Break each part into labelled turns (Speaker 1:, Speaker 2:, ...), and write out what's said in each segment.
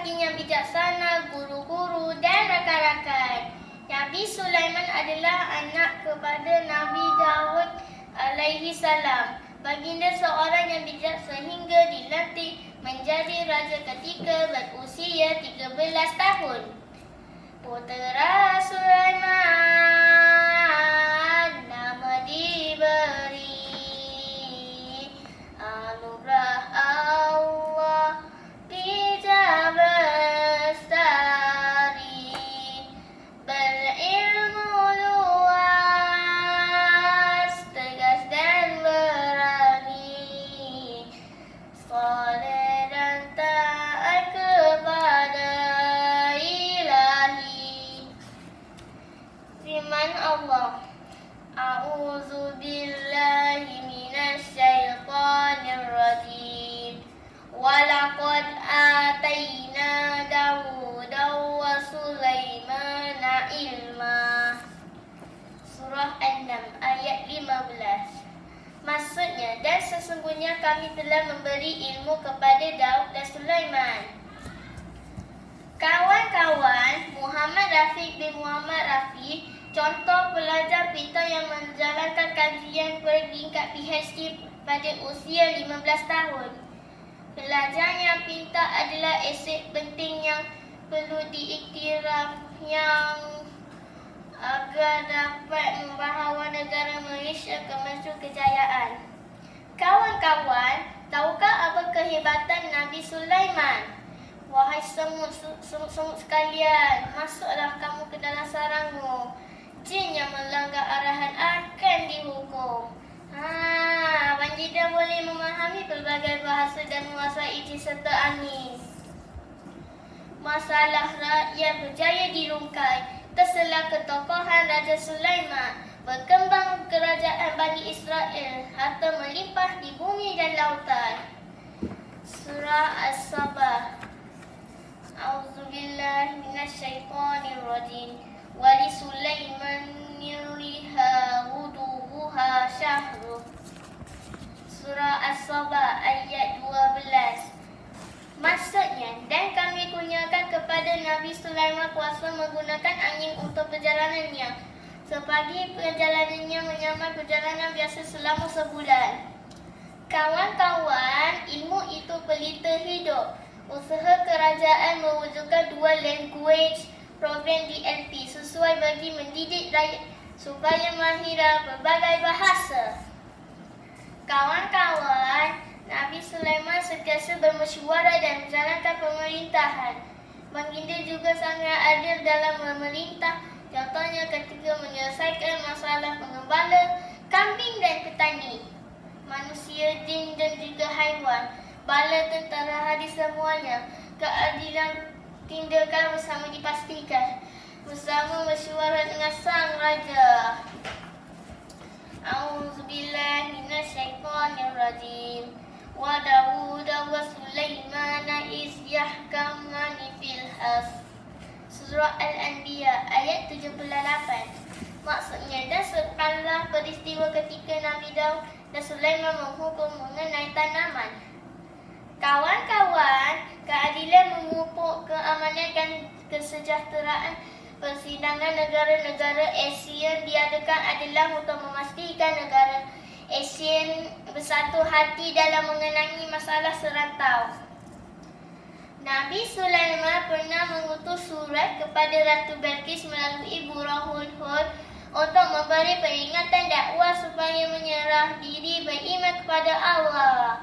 Speaker 1: hakim yang bijaksana, guru-guru dan rakan-rakan. Nabi Sulaiman adalah anak kepada Nabi Daud alaihi salam. Baginda seorang yang bijak sehingga dilantik menjadi raja ketika berusia 13 tahun. Putera Sulaiman nama diberi anugerah Allah bijak bestari, berilmu luas, tegas dan berani, soleh dan taat kepada Ilahi. Firman Allah, A'udzu billahi minasy syaithanir rajim. Walaqad ataina Dawuda wa Sulaimana ilma. Surah An-Naml ayat 15. Maksudnya, dan sesungguhnya kami telah memberi ilmu kepada Daud dan Sulaiman. Kawan-kawan, Muhammad Rafiq bin Muhammad Rafiq, contoh pelajar pintar yang menjalankan kajian bertingkat PhD pada usia 15 tahun. Pelajar yang pintar adalah aset penting yang perlu diiktiraf yang agar dapat membawa negara Malaysia ke maju kejayaan. Kawan-kawan, tahukah apa kehebatan Nabi Sulaiman? Wahai semut-semut sekalian, masuklah kamu ke dalam sarangmu. Jin yang melanggar arahan akan dihukum. Baginda boleh memahami pelbagai bahasa dan menguasai jin serta angin. Masalah rakyat berjaya dirungkai. Terselah ketokohan Raja Sulaiman. Berkembang kerajaan Bani Israel. Harta melimpah di bumi dan lautan. Surah As-Sabah. A'udzubillahi minasyaitonirrajim. Wali Sulaiman riha wuduha syahru. Surah As-Sabah ayat 12. Maksudnya, dan kami kurniakan kepada Nabi Sulaiman kuasa menggunakan angin untuk perjalanannya. Sepagi perjalanannya menyamai perjalanan biasa selama sebulan. Kawan-kawan, ilmu itu pelita hidup. Usaha kerajaan mewujudkan dual language program DLP sesuai bagi mendidik rakyat supaya mahir berbagai bahasa. Kawan-kawan, Nabi Sulaiman sentiasa bermesyuarat dan menjalankan pemerintahan. Baginda juga sangat adil dalam memerintah. Contohnya ketika menyelesaikan masalah pengembala, kambing dan petani, manusia, jin dan juga haiwan, bala tentara, hadis semuanya. Keadilan tindakan bersama dipastikan bersama mesyuarat dengan sang raja. A'udzubillahi minasyaitonirrajim. Wa Dawud wa Sulaiman iz yahkamani fil has. Surah Al-Anbiya ayat 78. Maksudnya, dan setelah peristiwa ketika Nabi Daud dan Sulaiman menghukum mengenai tanaman. Kawan-kawan, keadilan memupuk keamanan dan kesejahteraan persidangan negara-negara ASEAN diadakan adalah untuk memastikan negara ASEAN bersatu hati dalam mengenangi masalah serantau. Nabi Sulaiman pernah mengutus surat kepada Ratu Balqis melalui burung hudhud untuk memberi peringatan dakwah supaya menyerah diri beriman kepada Allah.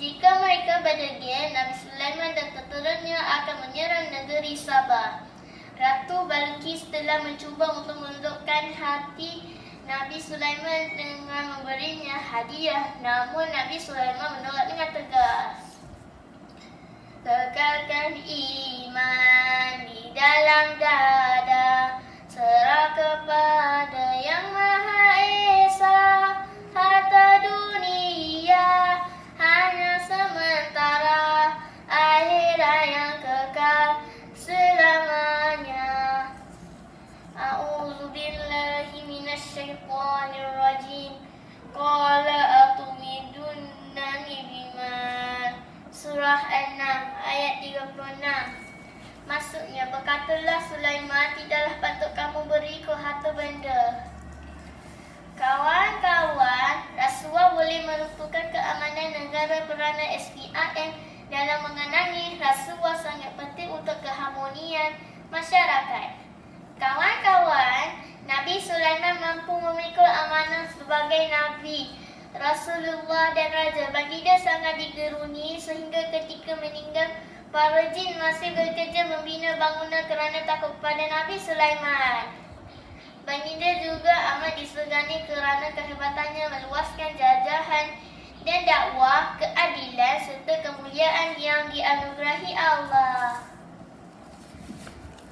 Speaker 1: Jika mereka berdegil, Nabi Sulaiman dan keturunannya akan menyerang negeri Sabah. Ratu Balqis telah mencuba untuk menundukkan hati Nabi Sulaiman dengan memberinya hadiah, namun Nabi Sulaiman menolak dengan tegas. Kekalkan iman di dalam dada, serah kepada Yang Maha Esa. Harta dunia hanya sementara, akhirat yang kekal selamanya. A'udzubillahi minasyaitonirrajim. Qala atumidunani biman. Surah An-Naml ayat 36. Berkatalah Sulaiman, tidaklah patut kamu beriku harta benda. Kawan-kawan, rasuah boleh melumpuhkan keamanan negara kerana SPRM dalam mengenangi rasuah sangat penting untuk keharmonian masyarakat. Kawan-kawan, Nabi Sulaiman mampu memikul amanah sebagai Nabi, Rasulullah dan Raja. Baginda sangat digeruni sehingga ketika meninggal, para jin masih bekerja membina bangunan kerana takut kepada Nabi Sulaiman. Baginda juga amat disegani kerana kehebatannya meluaskan jajahan dan dakwah, keadilan serta kemuliaan yang dianugerahi Allah.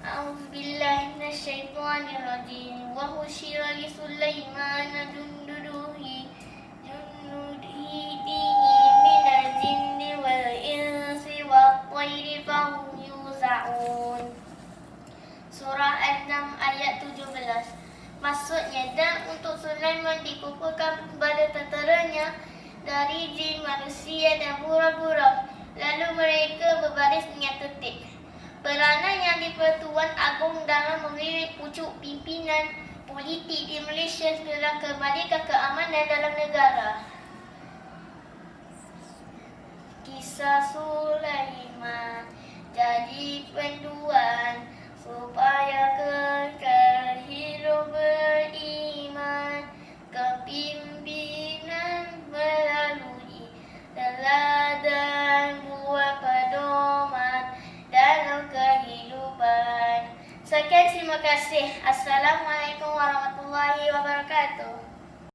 Speaker 1: A'udzubillahi minasyaitonirrajim. Wa husyira li Sulaimana junudihi minal jinni wal insi wat tayri fahum yuza'un. Surah An-Naml ayat 17. Maksudnya, dan untuk Sulaiman dikumpulkan kepada tenteranya dari jin, manusia dan pura-pura. Lalu mereka berbaris dengan tertib. Peranan yang di-Pertuan Agong dalam memilih pucuk pimpinan politik di Malaysia dalam kembalikan keamanan dalam negara. Kisah Sulaiman jadi panduan supaya kekal hidup beriman. Kepimpinan melalui teladan buat pedoman dalam kehidupan. Sekian, terima kasih. Assalamualaikum.